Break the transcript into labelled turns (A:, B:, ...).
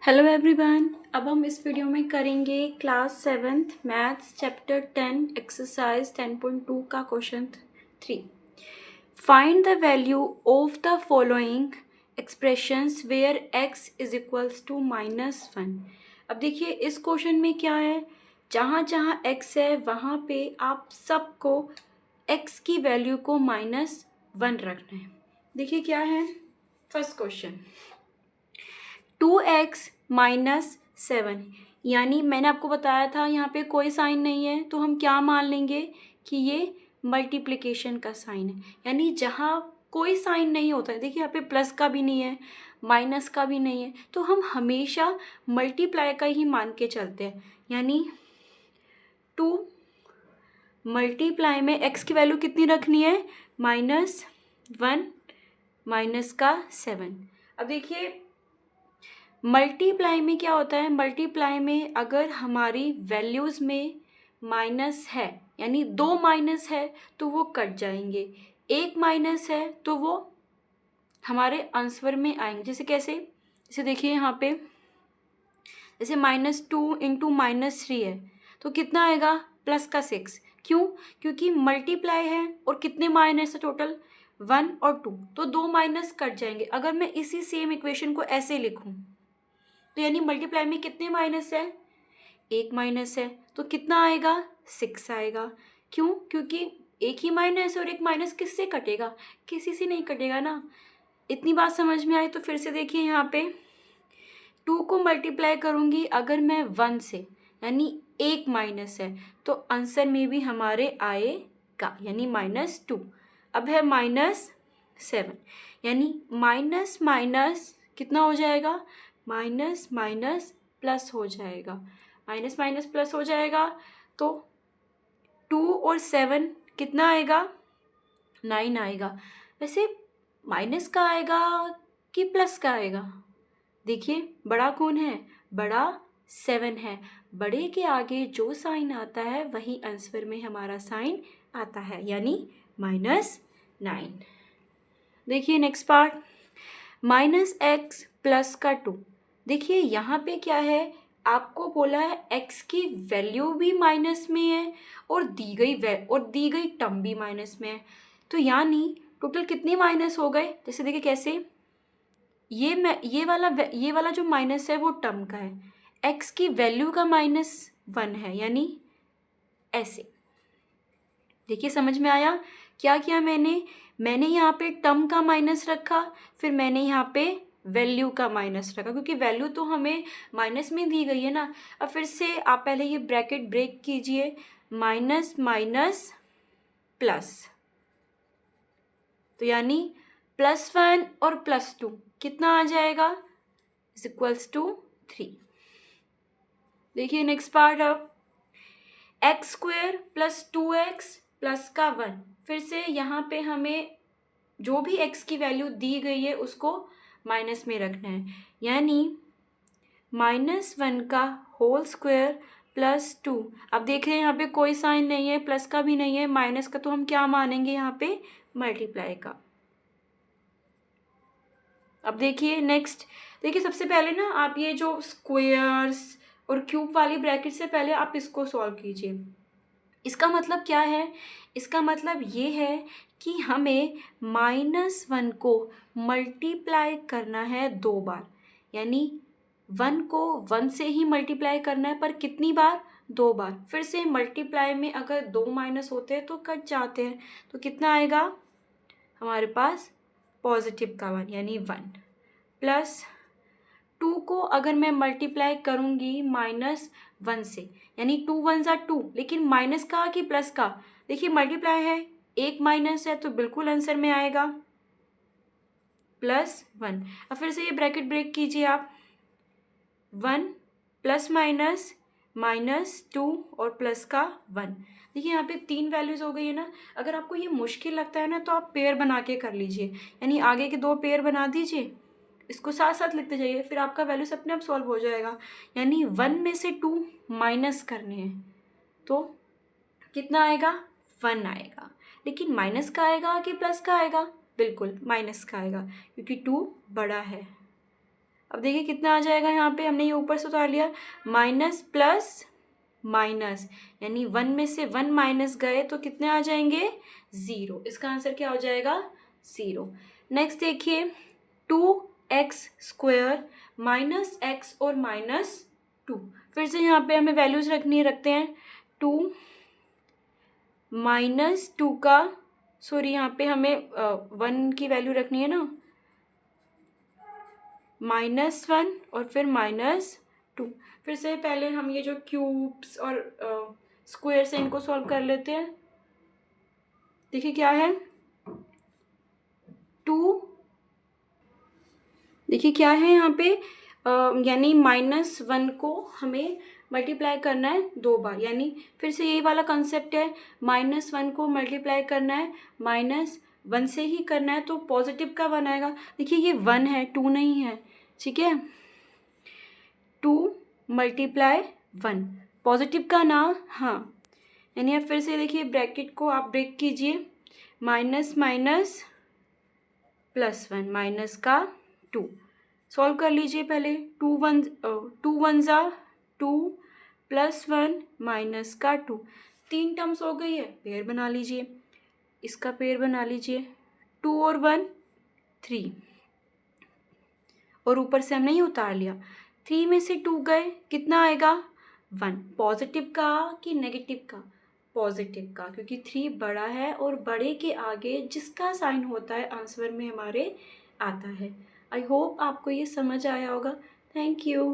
A: Hello everyone. अब हम इस वीडियो में करेंगे class 7th maths chapter 10 exercise 10.2 का question 3। Find the value of the following expressions where x is equals to -1। अब देखिए इस क्वेश्चन में क्या है, जहाँ जहाँ x है वहाँ पे आप सबको x की वैल्यू को -1 रखना है। देखिए क्या है फर्स्ट क्वेश्चन, 2x -7, यानी मैंने आपको बताया था यहाँ पे कोई साइन नहीं है तो हम क्या मान लेंगे कि ये मल्टीप्लिकेशन का साइन है। यानी जहाँ कोई साइन नहीं होता है, देखिए यहाँ पे प्लस का भी नहीं है माइनस का भी नहीं है, तो हम हमेशा मल्टीप्लाई का ही मान के चलते हैं। यानी 2 मल्टीप्लाई में x की वैल्यू कितनी रखनी है, -1 माइनस का 7। अब देखिए मल्टीप्लाई में क्या होता है, मल्टीप्लाई में अगर हमारी वैल्यूज़ में माइनस है यानी 2 माइनस है तो वो कट जाएंगे, 1 माइनस है तो वो हमारे आंसर में आएंगे। जैसे कैसे, जैसे देखिए यहाँ पे जैसे -2 इंटू -3 है तो कितना आएगा, +6। क्यों, क्योंकि मल्टीप्लाई है और कितने माइनस है टोटल 1 और 2, तो 2 माइनस कट जाएंगे। अगर मैं इसी सेम इक्वेशन को ऐसे लिखूँ तो यानी मल्टीप्लाई में कितने माइनस है, 1 माइनस है, तो कितना आएगा 6 आएगा। क्यों, क्योंकि एक ही माइनस है और एक माइनस किससे कटेगा, किसी से नहीं कटेगा ना। इतनी बात समझ में आई तो फिर से देखिए यहाँ पे 2 को मल्टीप्लाई करूँगी अगर मैं 1 से, यानी 1 माइनस है, तो आंसर में भी हमारे आएगा यानी -2। अब है -7, यानी माइनस माइनस कितना हो जाएगा, माइनस माइनस प्लस हो जाएगा, माइनस माइनस प्लस हो जाएगा, तो 2 और 7 कितना आएगा, 9 आएगा। वैसे माइनस का आएगा कि प्लस का आएगा, देखिए बड़ा कौन है, बड़ा 7 है, बड़े के आगे जो साइन आता है वही आंसर में हमारा साइन आता है, यानी -9। देखिए नेक्स्ट पार्ट, -x प्लस का 2। देखिए यहाँ पे क्या है, आपको बोला है x की वैल्यू भी माइनस में है और दी गई टर्म भी माइनस में है, तो यानी टोटल कितने माइनस हो गए। जैसे देखिए कैसे, ये वाला जो माइनस है वो टर्म का है, x की वैल्यू का -1 है, यानी ऐसे। देखिए समझ में आया, क्या किया मैंने यहाँ पे टर्म का माइनस रखा, फिर मैंने यहाँ पे वैल्यू का माइनस रखा, क्योंकि वैल्यू तो हमें माइनस में दी गई है ना। अब फिर से आप पहले ये ब्रैकेट ब्रेक कीजिए, माइनस माइनस प्लस, तो यानी +1 और +2 कितना आ जाएगा, =3। देखिए नेक्स्ट पार्ट, अब x² + 2x प्लस का 1। फिर से यहाँ पे हमें जो भी x की वैल्यू दी गई है उसको माइनस में रखना है, यानी -1 का होल स्क्वायर +2। अब देख रहे हैं यहाँ पे कोई साइन नहीं है, प्लस का भी नहीं है, माइनस का, तो हम क्या मानेंगे यहाँ पे, मल्टीप्लाई का। अब देखिए नेक्स्ट, देखिए सबसे पहले ना आप ये जो स्क्वायर्स और क्यूब वाली ब्रैकेट से पहले आप इसको सॉल्व कीजिए। इसका मतलब क्या है, इसका मतलब ये है कि हमें -1 को मल्टीप्लाई करना है 2 बार, यानी 1 को 1 से ही मल्टीप्लाई करना है, पर कितनी बार, 2 बार। फिर से मल्टीप्लाई में अगर 2 माइनस होते हैं तो कट जाते हैं, तो कितना आएगा हमारे पास, पॉजिटिव का 1 यानी 1, प्लस 2 को अगर मैं मल्टीप्लाई करूँगी -1 से, यानी 2 1 ज़ा 2, लेकिन माइनस का कि प्लस का, देखिए मल्टीप्लाई है, 1 माइनस है तो बिल्कुल आंसर में आएगा +1। अब फिर से ये ब्रैकेट ब्रेक कीजिए आप, 1 प्लस माइनस -2 और प्लस का 1। देखिए यहाँ पे 3 वैल्यूज़ हो गई है ना। अगर आपको ये मुश्किल लगता है ना तो आप पेयर बना के कर लीजिए, यानी आगे के 2 पेयर बना दीजिए, इसको साथ साथ लिखते जाइए, फिर आपका वैल्यूज अपने आप सॉल्व हो जाएगा। यानी 1 में से 2 माइनस करने हैं तो कितना आएगा, 1 आएगा। लेकिन माइनस का आएगा कि प्लस का आएगा, बिल्कुल माइनस का आएगा, क्योंकि 2 बड़ा है। अब देखिए कितना आ जाएगा यहाँ पे, हमने ये ऊपर से उतार लिया, माइनस प्लस माइनस, यानी 1 में से 1 माइनस गए तो कितने आ जाएंगे, 0। इसका आंसर क्या हो जाएगा, 0। नेक्स्ट देखिए 2x² माइनस एक्स और माइनस 2। फिर से यहाँ पे हमें वैल्यूज रखनी है, रखते हैं 2 माइनस 2 का, सॉरी यहाँ पे हमें 1 की वैल्यू रखनी है ना, -1 और फिर -2। फिर से पहले हम ये जो क्यूब्स और स्क्वायर्स हैं इनको सॉल्व कर लेते हैं। देखिए क्या है, 2, देखिए क्या है यहाँ पे, यानी -1 को हमें मल्टीप्लाई करना है 2 बार, यानी फिर से यही वाला कंसेप्ट है, -1 को मल्टीप्लाई करना है -1 से ही करना है, तो पॉजिटिव का 1 आएगा। देखिए ये 1 है, 2 नहीं है, ठीक है। 2 मल्टीप्लाई 1 पॉजिटिव का ना, हाँ, यानी अब फिर से देखिए ब्रैकेट को आप ब्रेक कीजिए, माइनस माइनस +1 माइनस का 2, सॉल्व कर लीजिए पहले, 2 1 ज़ा 2 +1 माइनस का 2, 3 टर्म्स हो गई है, पेयर बना लीजिए, इसका पेयर बना लीजिए, 2 और 1 3, और ऊपर से हमने ये उतार लिया, 3 में से 2 गए, कितना आएगा, 1। पॉजिटिव का कि नेगेटिव का, पॉजिटिव का, क्योंकि 3 बड़ा है और बड़े के आगे जिसका साइन होता है आंसर में हमारे आता है। आई होप आपको ये समझ आया होगा। Thank you.